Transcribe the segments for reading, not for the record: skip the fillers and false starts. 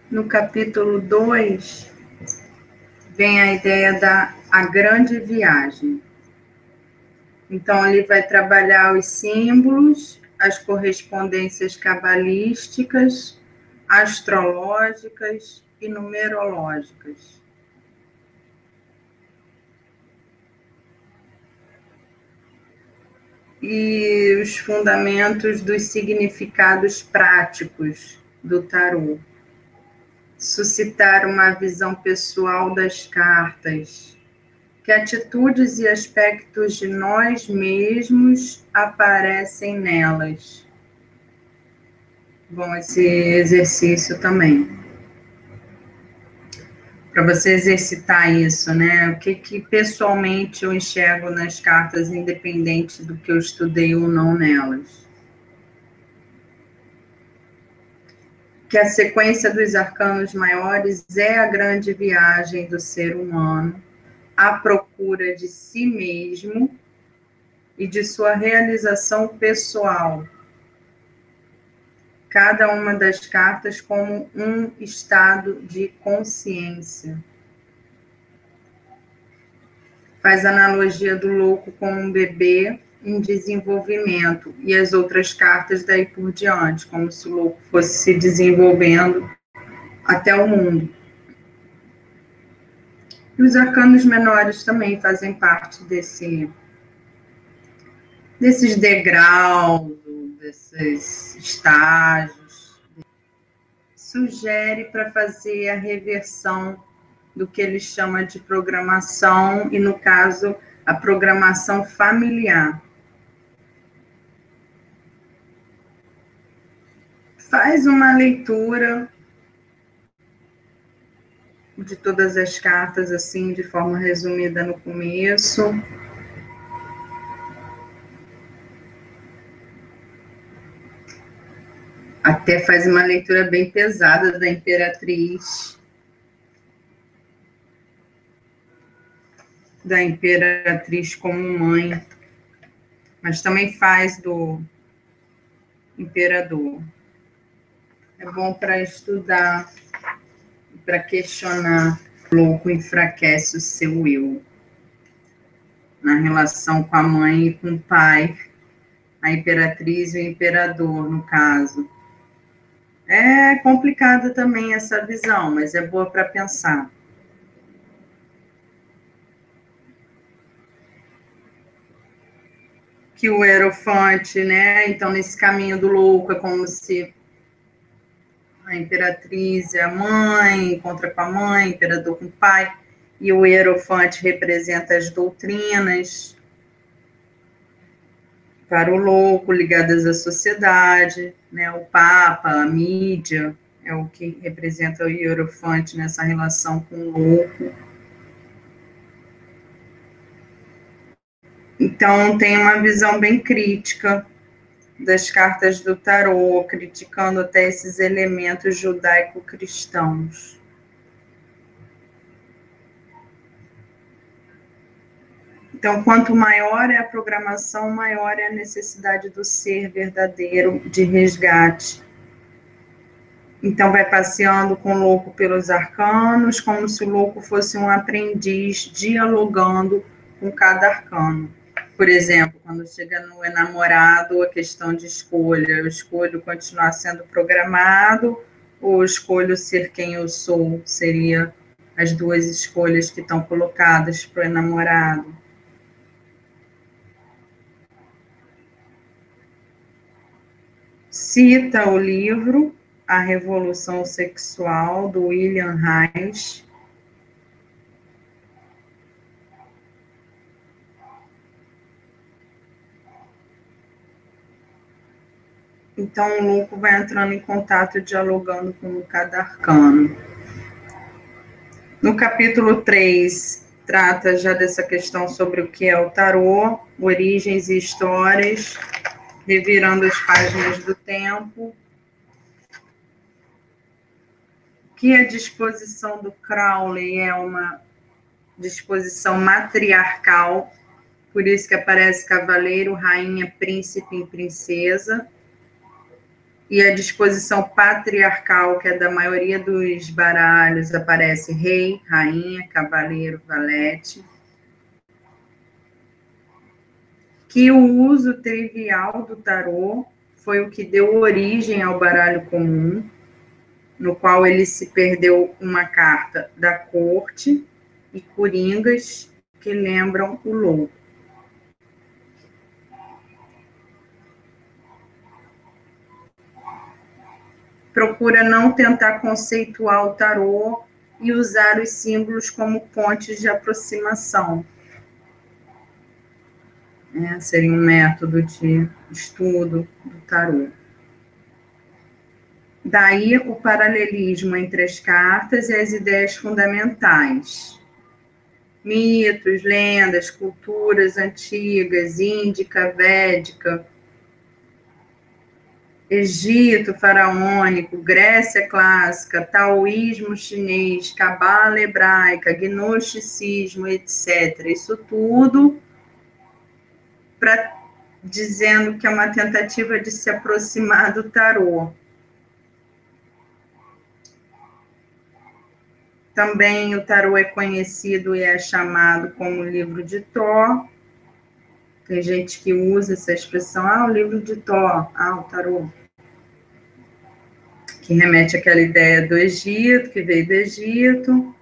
No capítulo 2, vem a ideia da grande viagem. Então, ele vai trabalhar os símbolos, as correspondências cabalísticas, astrológicas e numerológicas. E os fundamentos dos significados práticos do tarô. Suscitar uma visão pessoal das cartas. Que atitudes e aspectos de nós mesmos aparecem nelas. Bom, esse exercício também. Para você exercitar isso, né? O que pessoalmente eu enxergo nas cartas, independente do que eu estudei ou não nelas. Que a sequência dos arcanos maiores é a grande viagem do ser humano à procura de si mesmo e de sua realização pessoal. Cada uma das cartas como um estado de consciência. Faz analogia do louco como um bebê em desenvolvimento, e as outras cartas daí por diante, como se o louco fosse se desenvolvendo até o mundo. E os arcanos menores também fazem parte desses degraus, desses estágios. Sugere para fazer a reversão do que ele chama de programação, e no caso, a programação familiar. Faz uma leitura de todas as cartas, assim, de forma resumida no começo. Até faz uma leitura bem pesada da Imperatriz. Da Imperatriz como mãe. Mas também faz do Imperador. É bom para estudar, para questionar. O louco enfraquece o seu eu. Na relação com a mãe e com o pai. A Imperatriz e o Imperador, no caso. É complicada também essa visão, mas é boa para pensar. Que o Hierofante, né? Então, nesse caminho do louco, é como se a Imperatriz é a mãe, encontra com a mãe, o Imperador com o pai, e o Hierofante representa as doutrinas para o louco, ligadas à sociedade, né? O Papa, a mídia, é o que representa o Hierofante nessa relação com o louco. Então, tem uma visão bem crítica das cartas do tarô, criticando até esses elementos judaico-cristãos. Então, quanto maior é a programação, maior é a necessidade do ser verdadeiro de resgate. Então, vai passeando com o louco pelos arcanos, como se o louco fosse um aprendiz, dialogando com cada arcano. Por exemplo, quando chega no enamorado, a questão de escolha. Eu escolho continuar sendo programado ou escolho ser quem eu sou? Seria as duas escolhas que estão colocadas para o enamorado. Cita o livro A Revolução Sexual, do William Reich. Então, o louco vai entrando em contato, dialogando com cada arcano. No capítulo 3, trata já dessa questão sobre o que é o tarô, origens e histórias, revirando as páginas do tempo. Que a disposição do Crowley é uma disposição matriarcal, por isso que aparece cavaleiro, rainha, príncipe e princesa. E a disposição patriarcal, que é da maioria dos baralhos, aparece rei, rainha, cavaleiro, valete. Que o uso trivial do tarô foi o que deu origem ao baralho comum, no qual ele se perdeu uma carta da corte e coringas que lembram o louco. Procura não tentar conceituar o tarô e usar os símbolos como pontes de aproximação. Seria um método de estudo do tarô. Daí o paralelismo entre as cartas e as ideias fundamentais. Mitos, lendas, culturas antigas, índica, védica, Egito faraônico, Grécia clássica, taoísmo chinês, cabala hebraica, gnosticismo, etc. Isso tudo dizendo que é uma tentativa de se aproximar do tarô. Também o tarô é conhecido e é chamado como livro de Thó. Tem gente que usa essa expressão, o livro de Thó, o tarô. Que remete àquela ideia do Egito, que veio do Egito.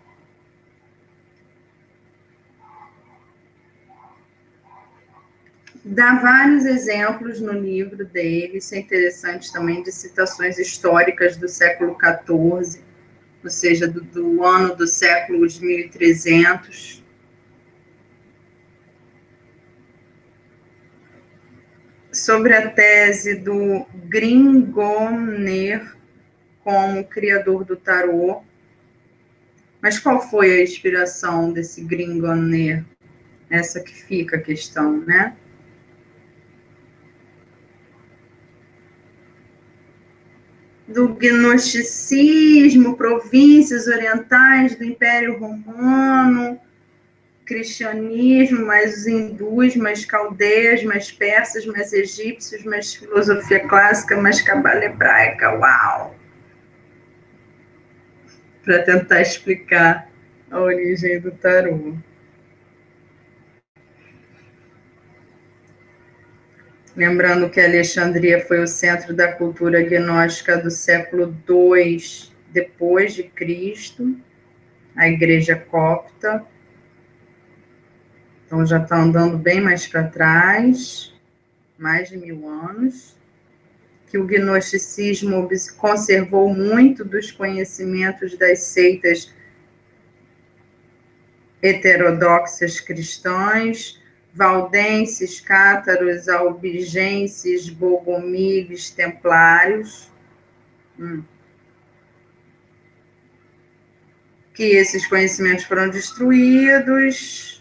Dá vários exemplos no livro dele, isso é interessante também, de citações históricas do século XIV, ou seja, do ano do século de 1300. Sobre a tese do Gringoner como criador do tarô. Mas qual foi a inspiração desse Gringoner? Essa que fica a questão, né? Do gnosticismo, províncias orientais do Império Romano, cristianismo, mais os hindus, mais caldeias, mais persas, mais egípcios, mais filosofia clássica, mais cabala hebraica, uau! Para tentar explicar a origem do tarô. Lembrando que Alexandria foi o centro da cultura gnóstica do século II depois de Cristo, a igreja copta. Então já está andando bem mais para trás, mais de 1000 anos. Que o gnosticismo conservou muito dos conhecimentos das seitas heterodoxas cristãs, valdenses, cátaros, albigenses, bogomilhos, templários. Que esses conhecimentos foram destruídos.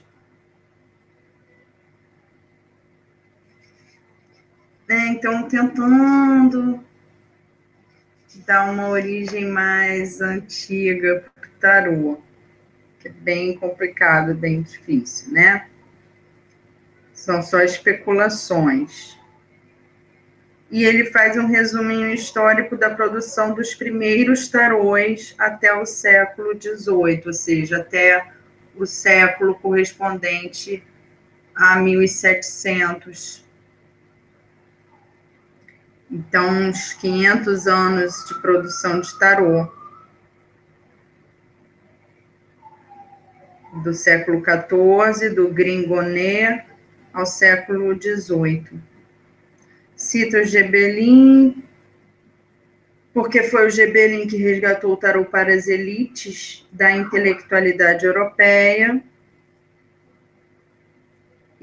Então, tentando dar uma origem mais antiga para o tarô, que é bem complicado, bem difícil, né? São só especulações. E ele faz um resuminho histórico da produção dos primeiros tarôs até o século XVIII, ou seja, até o século correspondente a 1700. Então, uns 500 anos de produção de tarô. Do século XIV, do Gringonet, ao século XVIII. Cita o Gebelin, porque foi o Gebelin que resgatou o tarô para as elites da intelectualidade europeia.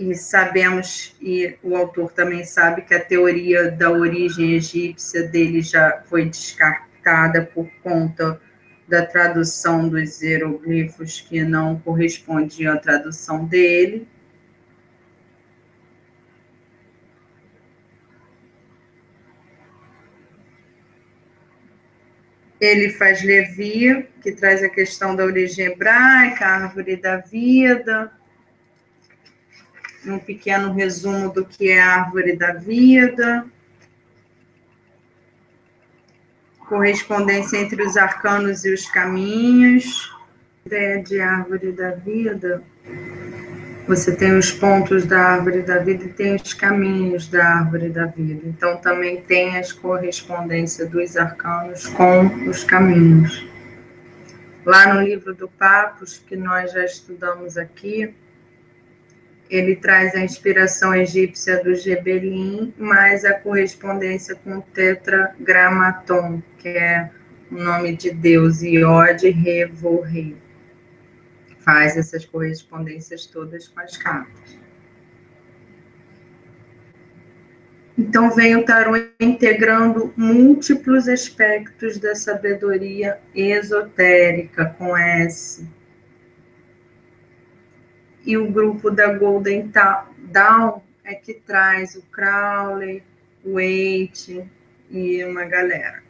E sabemos, e o autor também sabe, que a teoria da origem egípcia dele já foi descartada por conta da tradução dos hieroglifos, que não correspondia à tradução dele. Ele faz Levi, que traz a questão da origem hebraica, a árvore da vida, um pequeno resumo do que é a árvore da vida. correspondência entre os arcanos e os caminhos. Ideia de árvore da vida. Você tem os pontos da árvore da vida e tem os caminhos da árvore da vida. Então, também tem as correspondências dos arcanos com os caminhos. Lá no livro do Papos, que nós já estudamos aqui, ele traz a inspiração egípcia do Gebelim, mais a correspondência com o Tetragramaton, que é o nome de Deus, Iod-Re-Vo-Re. Faz essas correspondências todas com as cartas. Então, vem o tarô integrando múltiplos aspectos da sabedoria esotérica, com S. E o grupo da Golden Dawn é que traz o Crowley, o Waite e uma galera.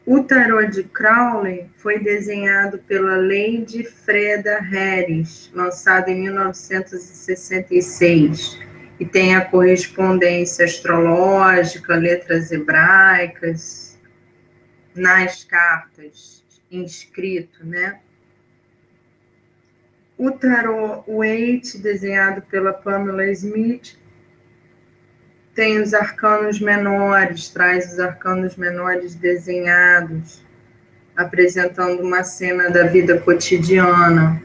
O tarô de Crowley foi desenhado pela Lady Freda Harris, lançado em 1966, e tem a correspondência astrológica, letras hebraicas, nas cartas, inscrito, né? O tarô Waite, desenhado pela Pamela Smith, tem os arcanos menores, traz os arcanos menores desenhados, apresentando uma cena da vida cotidiana.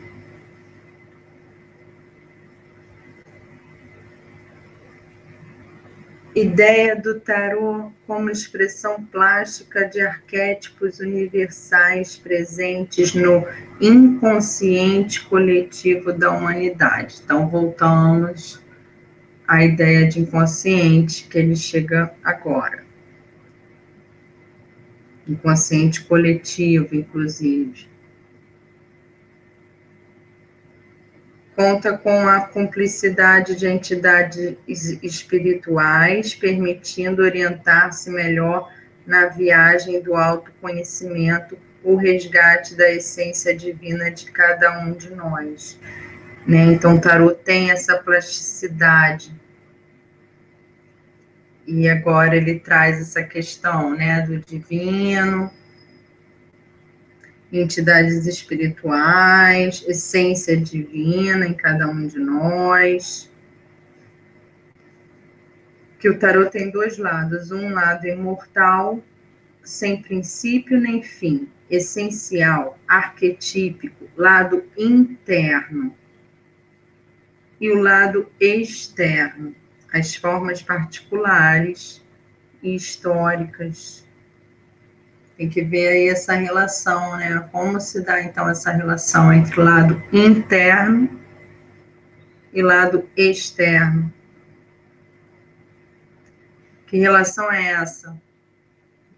Ideia do tarô como expressão plástica de arquétipos universais presentes no inconsciente coletivo da humanidade. Então, voltamos à ideia de inconsciente que ele chega agora. Inconsciente coletivo, inclusive. Conta com a cumplicidade de entidades espirituais, permitindo orientar-se melhor na viagem do autoconhecimento, o resgate da essência divina de cada um de nós. Né? Então, o tarô tem essa plasticidade. E agora ele traz essa questão, né, do divino, entidades espirituais, essência divina em cada um de nós. Que o tarô tem dois lados, um lado imortal, sem princípio nem fim, essencial, arquetípico, lado interno. E o lado externo, as formas particulares e históricas. Tem que ver aí essa relação, né? Como se dá, então, essa relação entre o lado interno e lado externo. Que relação é essa?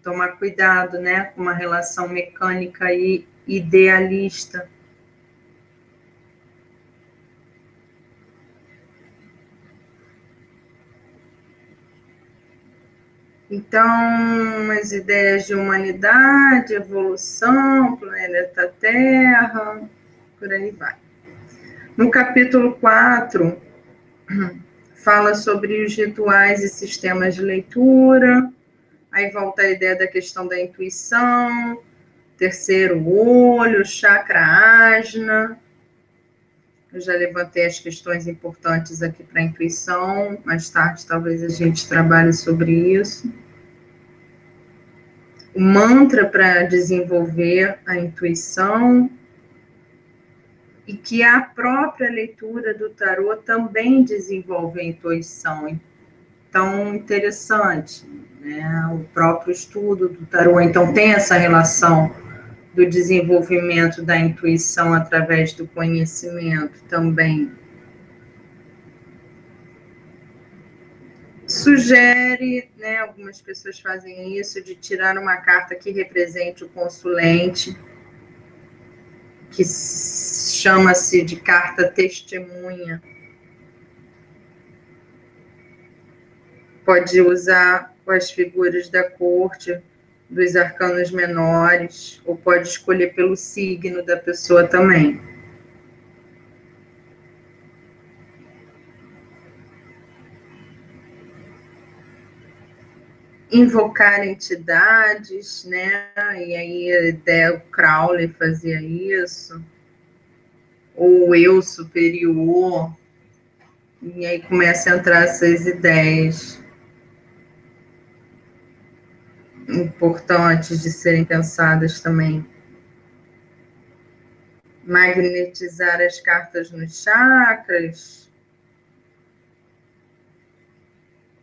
Tomar cuidado, né? Com uma relação mecânica e idealista. Então, as ideias de humanidade, evolução, planeta Terra, por aí vai. No capítulo 4, fala sobre os rituais e sistemas de leitura, aí volta a ideia da questão da intuição, terceiro olho, chakra ajna. Eu já levantei as questões importantes aqui para a intuição, mais tarde talvez a gente trabalhe sobre isso. O mantra para desenvolver a intuição, e que a própria leitura do tarô também desenvolve a intuição. Então, interessante, né? O próprio estudo do tarô, então, tem essa relação do desenvolvimento da intuição através do conhecimento também. Sugere, né, algumas pessoas fazem isso, de tirar uma carta que represente o consulente, que chama-se de carta testemunha. Pode usar as figuras da corte, dos arcanos menores, ou pode escolher pelo signo da pessoa também. invocar entidades, né? E aí o Crowley fazia isso, ou o eu superior, e aí começa a entrar essas ideias importantes de serem pensadas também. Magnetizar as cartas nos chakras.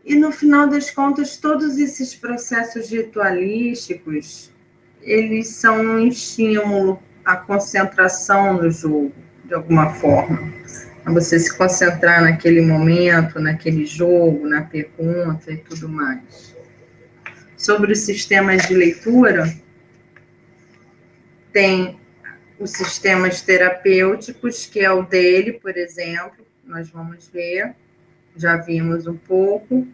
E no final das contas, todos esses processos ritualísticos, eles são um estímulo à concentração no jogo, de alguma forma. A você se concentrar naquele momento, naquele jogo, na pergunta e tudo mais. Sobre os sistemas de leitura, tem os sistemas terapêuticos, que é o dele, por exemplo, nós vamos ver, já vimos um pouco.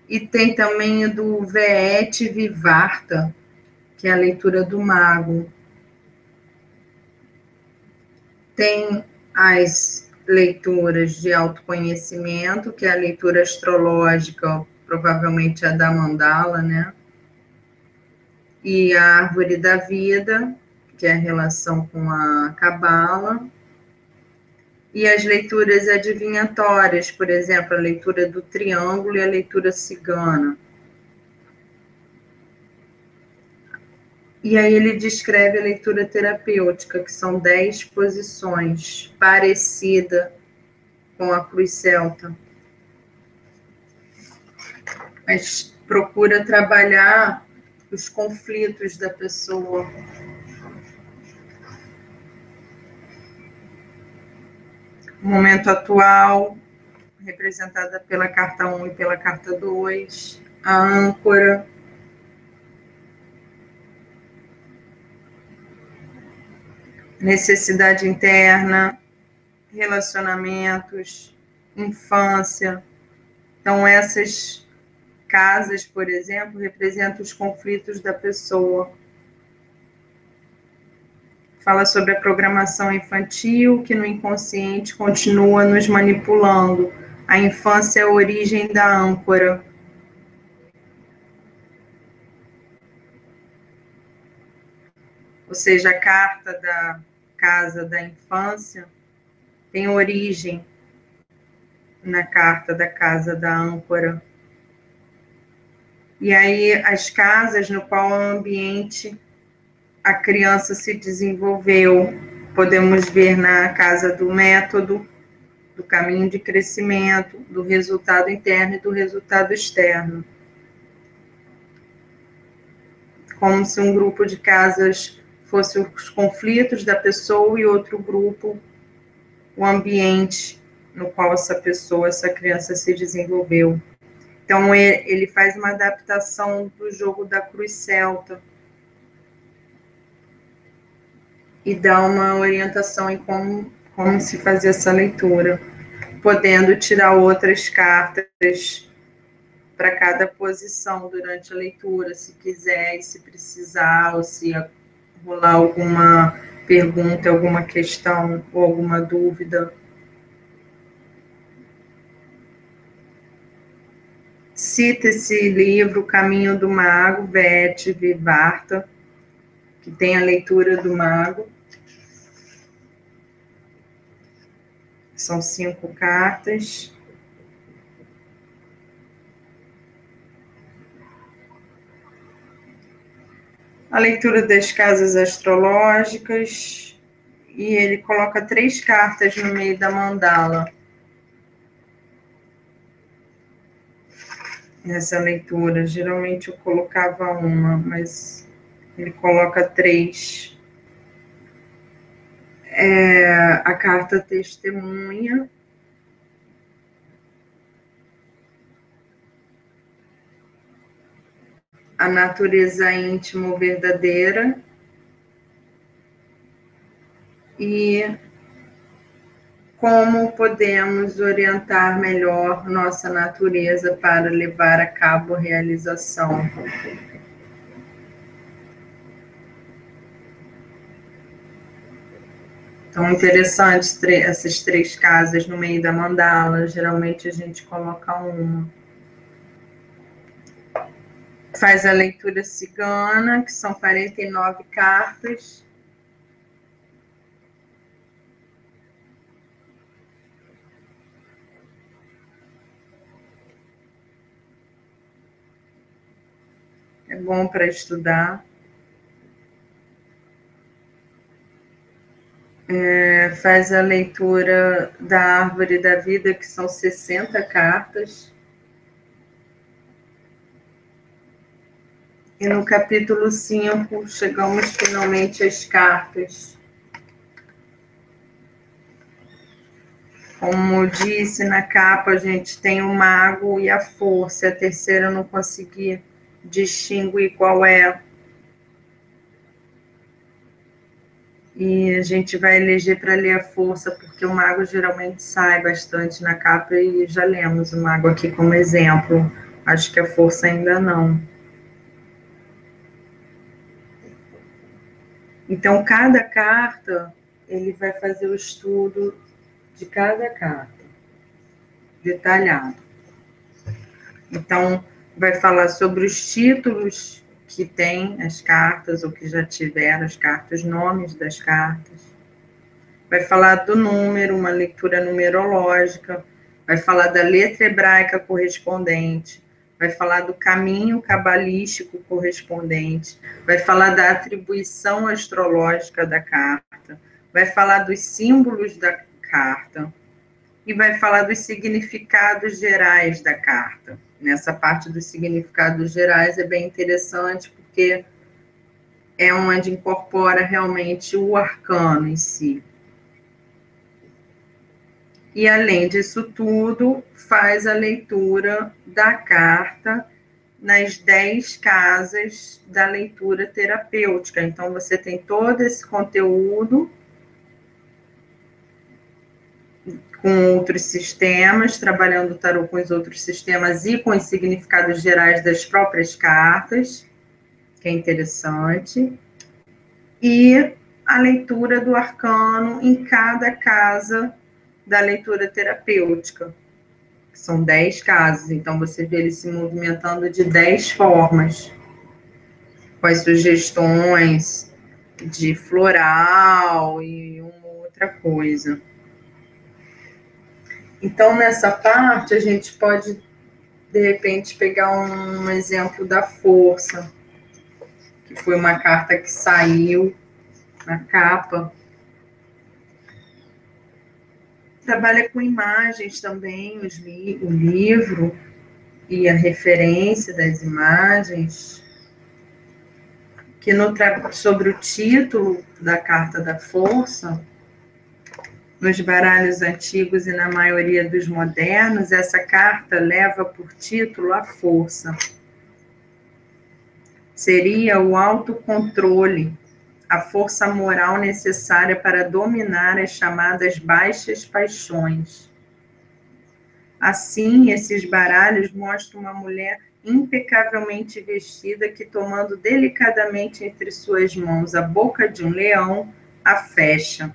E tem também o do Veet Vivarta, que é a leitura do mago. Tem as leituras de autoconhecimento, que é a leitura astrológica, provavelmente a da mandala, né? E a árvore da vida, que é a relação com a cabala. E as leituras adivinhatórias, por exemplo, a leitura do triângulo e a leitura cigana. E aí ele descreve a leitura terapêutica, que são 10 posições, parecida com a cruz celta. Mas procura trabalhar os conflitos da pessoa. O momento atual, representada pela carta 1 e pela carta 2, a âncora, necessidade interna, relacionamentos, infância. Então, essas casas, por exemplo, representam os conflitos da pessoa. Fala sobre a programação infantil, que no inconsciente continua nos manipulando. A infância é a origem da âncora. Ou seja, a carta da casa da infância tem origem na carta da casa da âncora. E aí, as casas no qual o ambiente a criança se desenvolveu. Podemos ver na casa do método, do caminho de crescimento, do resultado interno e do resultado externo. Como se um grupo de casas fosse os conflitos da pessoa e outro grupo, o ambiente no qual essa pessoa, essa criança se desenvolveu. Então, ele faz uma adaptação do jogo da cruz celta e dá uma orientação em como se fazer essa leitura, podendo tirar outras cartas para cada posição durante a leitura, se quiser e se precisar, ou se rolar alguma pergunta, alguma questão ou alguma dúvida. Cita esse livro, O Caminho do Mago, Veet Vivarta, que tem a leitura do mago. São 5 cartas. A leitura das casas astrológicas. E ele coloca 3 cartas no meio da mandala. Nessa leitura. Geralmente eu colocava uma, mas ele coloca 3. A carta testemunha. A natureza íntima verdadeira. E como podemos orientar melhor nossa natureza para levar a cabo a realização. Então, interessante essas 3 casas no meio da mandala. Geralmente a gente coloca uma. Faz a leitura cigana, que são 49 cartas. É bom para estudar. Faz a leitura da Árvore da Vida, que são 60 cartas. E no capítulo 5, chegamos finalmente às cartas. Como disse na capa, a gente tem o mago e a força. A terceira eu não consegui distinguir qual é. E a gente vai eleger para ler a força, porque o mago geralmente sai bastante na capa e já lemos o mago aqui como exemplo. Acho que a força ainda não. Então, cada carta, ele vai fazer o estudo de cada carta, detalhado. Então, vai falar sobre os títulos que tem as cartas, ou que já tiveram as cartas, nomes das cartas. Vai falar do número, uma leitura numerológica. Vai falar da letra hebraica correspondente. Vai falar do caminho cabalístico correspondente. Vai falar da atribuição astrológica da carta. Vai falar dos símbolos da carta. E vai falar dos significados gerais da carta. Nessa parte dos significados gerais é bem interessante, porque é onde incorpora realmente o arcano em si. E, além disso tudo, faz a leitura da carta nas 10 casas da leitura terapêutica. Então, você tem todo esse conteúdo com outros sistemas, trabalhando o tarô com os outros sistemas e com os significados gerais das próprias cartas, que é interessante. E a leitura do arcano em cada casa da leitura terapêutica. São 10 casas, então você vê ele se movimentando de 10 formas, com as sugestões de floral e uma outra coisa. Então, nessa parte, a gente pode, de repente, pegar um exemplo da força, que foi uma carta que saiu na capa. Trabalha com imagens também, o livro e a referência das imagens, que sobre o título da carta da força, nos baralhos antigos e na maioria dos modernos, essa carta leva por título a força. Seria o autocontrole, a força moral necessária para dominar as chamadas baixas paixões. Assim, esses baralhos mostram uma mulher impecavelmente vestida que, tomando delicadamente entre suas mãos a boca de um leão, a fecha.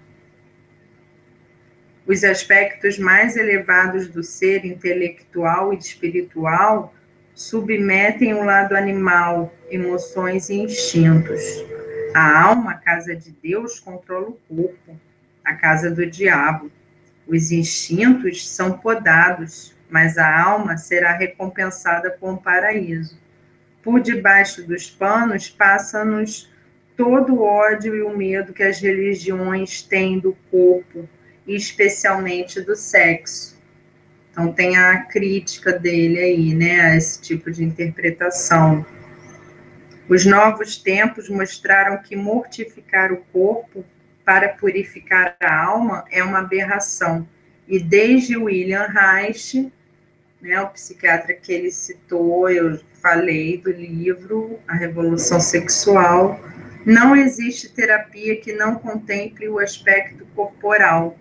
Os aspectos mais elevados do ser intelectual e espiritual submetem o lado animal, emoções e instintos. A alma, a casa de Deus, controla o corpo, a casa do diabo. Os instintos são podados, mas a alma será recompensada com o paraíso. Por debaixo dos panos passa-nos todo o ódio e o medo que as religiões têm do corpo, e especialmente do sexo. Então, tem a crítica dele aí, né, a esse tipo de interpretação. Os novos tempos mostraram que mortificar o corpo para purificar a alma é uma aberração. E desde William Reich, né, o psiquiatra que ele citou, eu falei do livro A Revolução Sexual, não existe terapia que não contemple o aspecto corporal.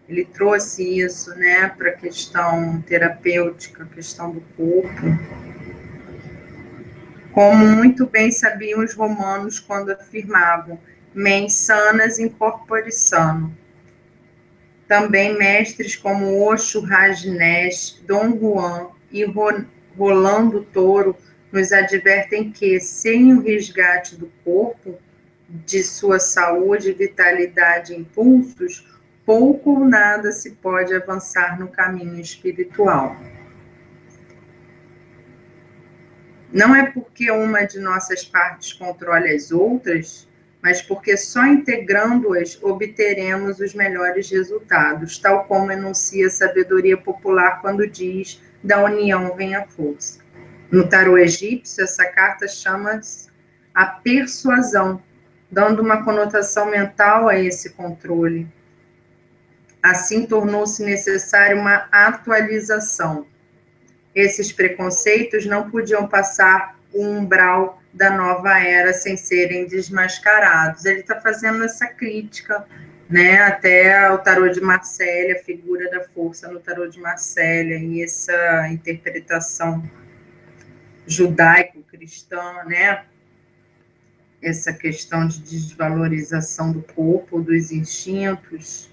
Ele trouxe isso, né, para a questão terapêutica, a questão do corpo. Como muito bem sabiam os romanos quando afirmavam mens sanas in corpore sano. Também mestres como Osho Rajneesh, Dom Juan e Rolando Toro nos advertem que, sem o resgate do corpo, de sua saúde, vitalidade e impulsos, pouco ou nada se pode avançar no caminho espiritual. Não é porque uma de nossas partes controle as outras, mas porque só integrando-as obteremos os melhores resultados, tal como enuncia a sabedoria popular quando diz: da união vem a força. No tarô egípcio, essa carta chama-se a persuasão, dando uma conotação mental a esse controle. Assim, tornou-se necessária uma atualização. Esses preconceitos não podiam passar o umbral da nova era sem serem desmascarados. Ele está fazendo essa crítica, né? Até o tarô de Marcélia, a figura da força no tarô de Marcélia, e essa interpretação judaico-cristã, né? Essa questão de desvalorização do corpo, dos instintos.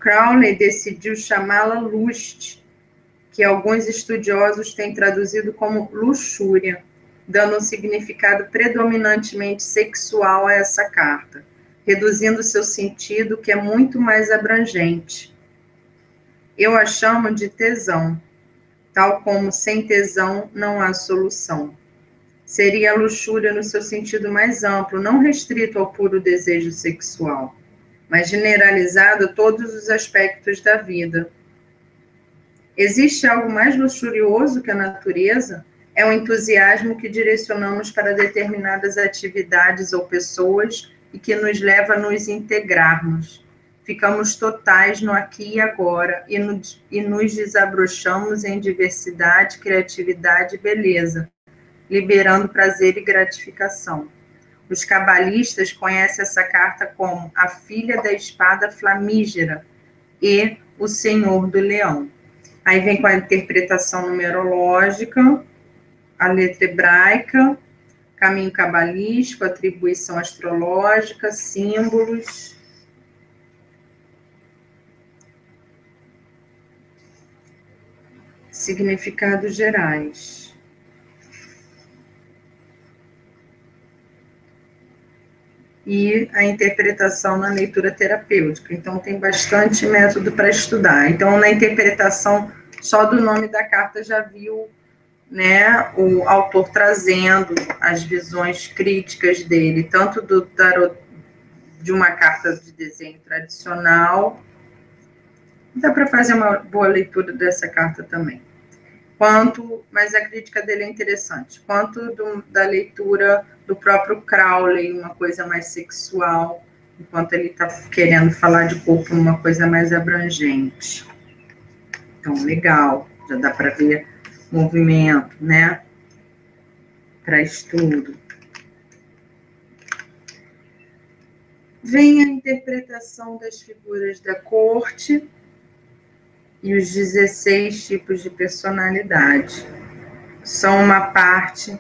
Crowley decidiu chamá-la lust, que alguns estudiosos têm traduzido como luxúria, dando um significado predominantemente sexual a essa carta, reduzindo seu sentido, que é muito mais abrangente. Eu a chamo de tesão, tal como sem tesão não há solução. Seria a luxúria no seu sentido mais amplo, não restrito ao puro desejo sexual, mas generalizado a todos os aspectos da vida. Existe algo mais luxurioso que a natureza? É o entusiasmo que direcionamos para determinadas atividades ou pessoas e que nos leva a nos integrarmos. Ficamos totais no aqui e agora e nos desabrochamos em diversidade, criatividade e beleza, liberando prazer e gratificação. Os cabalistas conhecem essa carta como a filha da espada flamígera e o senhor do leão. Aí vem com a interpretação numerológica, a letra hebraica, caminho cabalístico, atribuição astrológica, símbolos. Significados gerais. E a interpretação na leitura terapêutica. Então, tem bastante método para estudar. Então, na interpretação só do nome da carta já viu, né, o autor trazendo as visões críticas dele, tanto do tarot de uma carta de desenho tradicional. Dá para fazer uma boa leitura dessa carta também. Mas a crítica dele é interessante, quanto da leitura do próprio Crowley, uma coisa mais sexual, enquanto ele está querendo falar de corpo numa coisa mais abrangente. Então, legal, já dá para ver movimento, né? Para estudo. Vem a interpretação das figuras da corte e os 16 tipos de personalidade. São uma ponte,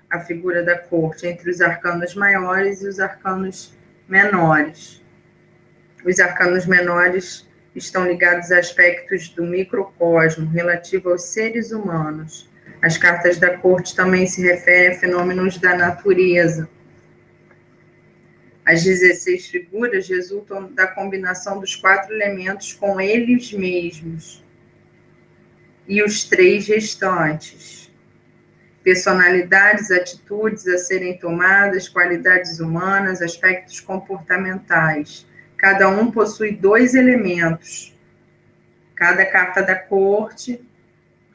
a figura da corte, entre os arcanos maiores e os arcanos menores. Os arcanos menores estão ligados a aspectos do microcosmo, relativo aos seres humanos. As cartas da corte também se referem a fenômenos da natureza. As 16 figuras resultam da combinação dos 4 elementos com eles mesmos e os 3 restantes. Personalidades, atitudes a serem tomadas, qualidades humanas, aspectos comportamentais. Cada um possui 2 elementos. Cada carta da corte,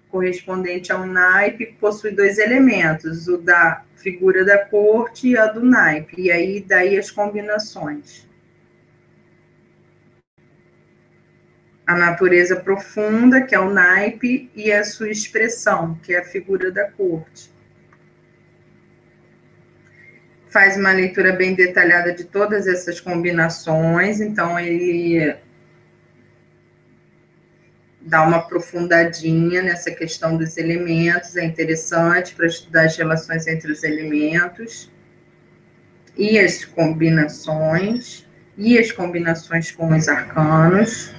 correspondente a um naipe, possui 2 elementos, o da figura da corte e a do naipe. E aí, daí as combinações. A natureza profunda, que é o naipe, e a sua expressão, que é a figura da corte. Faz uma leitura bem detalhada de todas essas combinações, então ele dá uma aprofundadinha nessa questão dos elementos, é interessante para estudar as relações entre os elementos. e as combinações com os arcanos.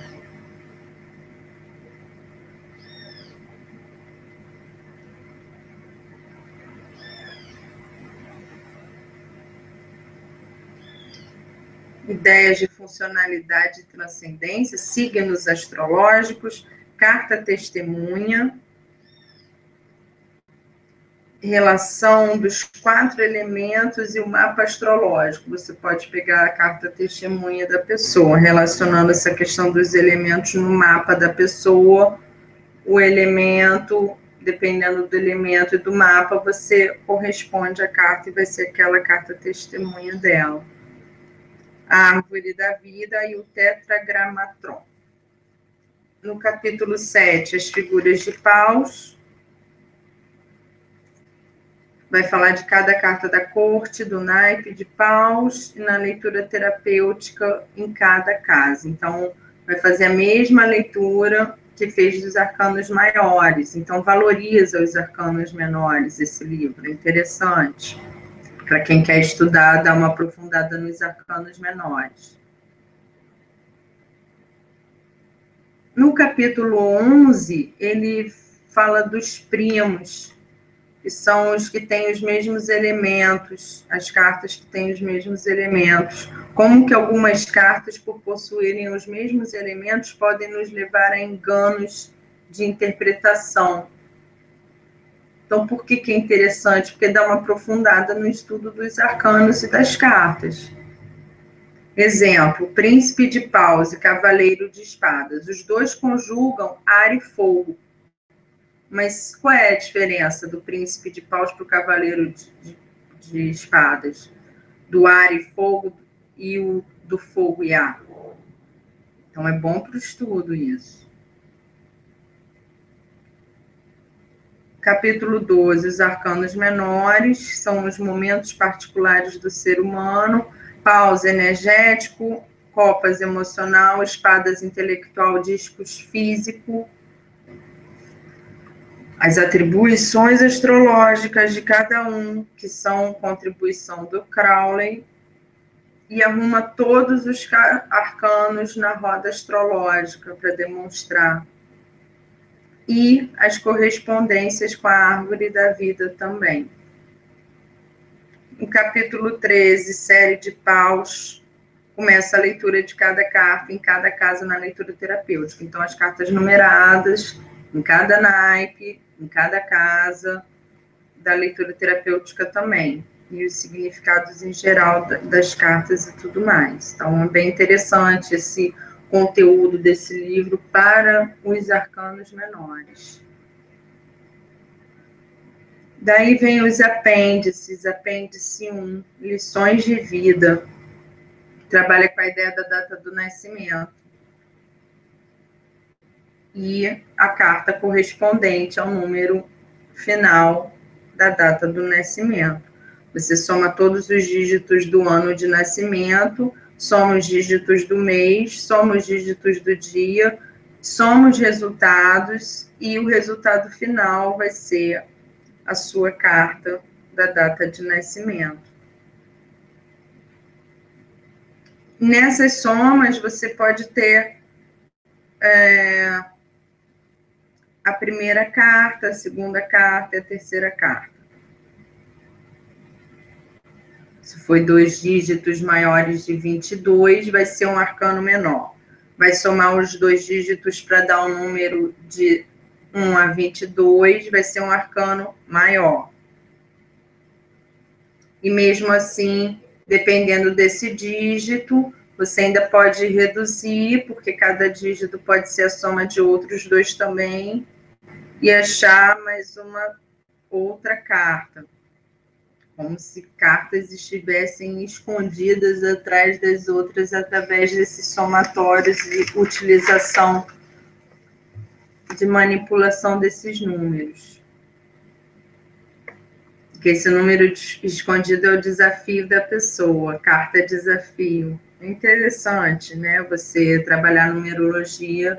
Ideias de funcionalidade e transcendência, signos astrológicos, carta testemunha, relação dos 4 elementos e o mapa astrológico. Você pode pegar a carta testemunha da pessoa, relacionando essa questão dos elementos no mapa da pessoa, o elemento, dependendo do elemento e do mapa, você corresponde à carta e vai ser aquela carta testemunha dela. A árvore da vida e o tetragramatron. No capítulo 7, as figuras de paus. Vai falar de cada carta da corte, do naipe de paus, e na leitura terapêutica em cada casa. Então, vai fazer a mesma leitura que fez dos arcanos maiores. Então, valoriza os arcanos menores, esse livro. É interessante. Para quem quer estudar, dar uma aprofundada nos arcanos menores. No capítulo 11, ele fala dos primos, que são os que têm os mesmos elementos, as cartas que têm os mesmos elementos. Como que algumas cartas, por possuírem os mesmos elementos, podem nos levar a enganos de interpretação. Então, por que é interessante? Porque dá uma aprofundada no estudo dos arcanos e das cartas. Exemplo, príncipe de paus e cavaleiro de espadas. Os dois conjugam ar e fogo. Mas qual é a diferença do príncipe de paus para o cavaleiro de espadas? Do ar e fogo e o do fogo e ar. Então, é bom para o estudo isso. Capítulo 12, os arcanos menores, são os momentos particulares do ser humano. Paus energético, copas emocional, espadas intelectual, discos físico. As atribuições astrológicas de cada um, que são contribuição do Crowley, e arruma todos os arcanos na roda astrológica para demonstrar. E as correspondências com a árvore da vida também. No capítulo 13, série de paus, começa a leitura de cada carta, em cada casa na leitura terapêutica. Então, as cartas numeradas, em cada naipe, em cada casa, da leitura terapêutica também. E os significados em geral das cartas e tudo mais. Então, é bem interessante esse conteúdo desse livro para os arcanos menores. Daí vem os apêndices, apêndice 1, lições de vida, que trabalha com a ideia da data do nascimento. E a carta correspondente ao número final da data do nascimento. Você soma todos os dígitos do ano de nascimento, soma os dígitos do mês, soma os dígitos do dia, soma os resultados, e o resultado final vai ser a sua carta da data de nascimento. Nessas somas, você pode ter a primeira carta, a segunda carta e a terceira carta. Se for 2 dígitos maiores de 22, vai ser um arcano menor. Vai somar os 2 dígitos para dar um número de 1 a 22, vai ser um arcano maior. E mesmo assim, dependendo desse dígito, você ainda pode reduzir, porque cada dígito pode ser a soma de outros 2 também, e achar mais uma outra carta. Como se cartas estivessem escondidas atrás das outras através desses somatórios e utilização de manipulação desses números. Porque esse número escondido é o desafio da pessoa, carta desafio. É interessante, né? Você trabalhar numerologia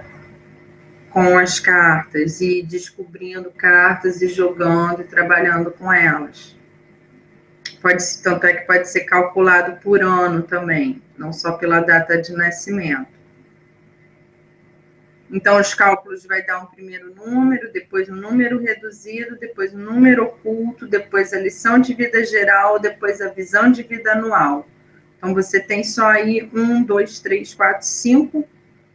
com as cartas e descobrindo cartas e jogando e trabalhando com elas. Tanto é que pode ser calculado por ano também, não só pela data de nascimento. Então, os cálculos vai dar um primeiro número, depois um número reduzido, depois um número oculto, depois a lição de vida geral, depois a visão de vida anual. Então, você tem só aí 1, 2, 3, 4, 5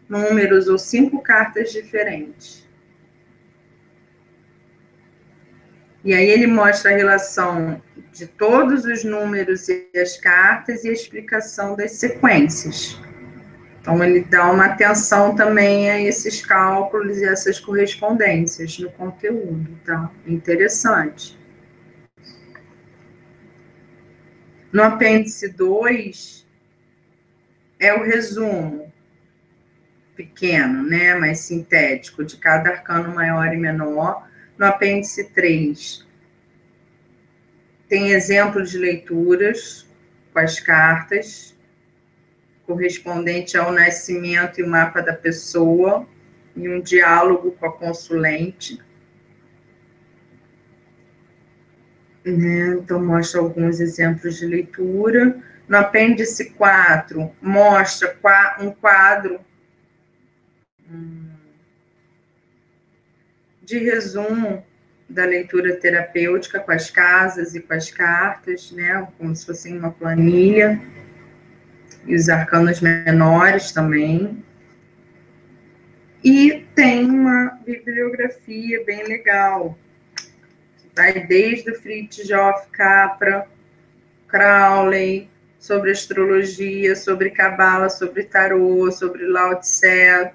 números ou 5 cartas diferentes. E aí ele mostra a relação de todos os números e as cartas e a explicação das sequências. Então, ele dá uma atenção também a esses cálculos e essas correspondências no conteúdo, tá? Interessante. No apêndice 2, é o resumo pequeno, né, mais sintético, de cada arcano maior e menor. No apêndice 3, tem exemplos de leituras com as cartas, correspondente ao nascimento e o mapa da pessoa, e um diálogo com a consulente. Então, mostra alguns exemplos de leitura. No apêndice 4, mostra um quadro de resumo da leitura terapêutica com as casas e com as cartas, né, como se fosse uma planilha, e os arcanos menores também. E tem uma bibliografia bem legal, que vai desde o Fritjof Capra, Crowley, sobre astrologia, sobre cabala, sobre tarô, sobre Lao Tse,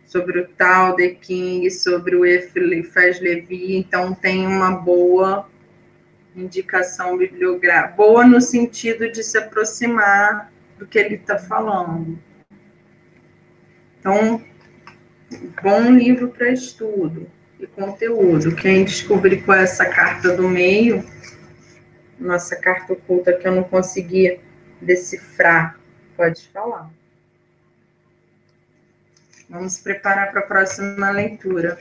sobre o Tao Te Ching, sobre o Eliphas Levi. Então, tem uma boa indicação bibliográfica, boa no sentido de se aproximar do que ele está falando. Então, bom livro para estudo e conteúdo. Quem descobrir com essa carta do meio, nossa carta oculta que eu não conseguia decifrar, pode falar. Vamos se preparar para a próxima leitura.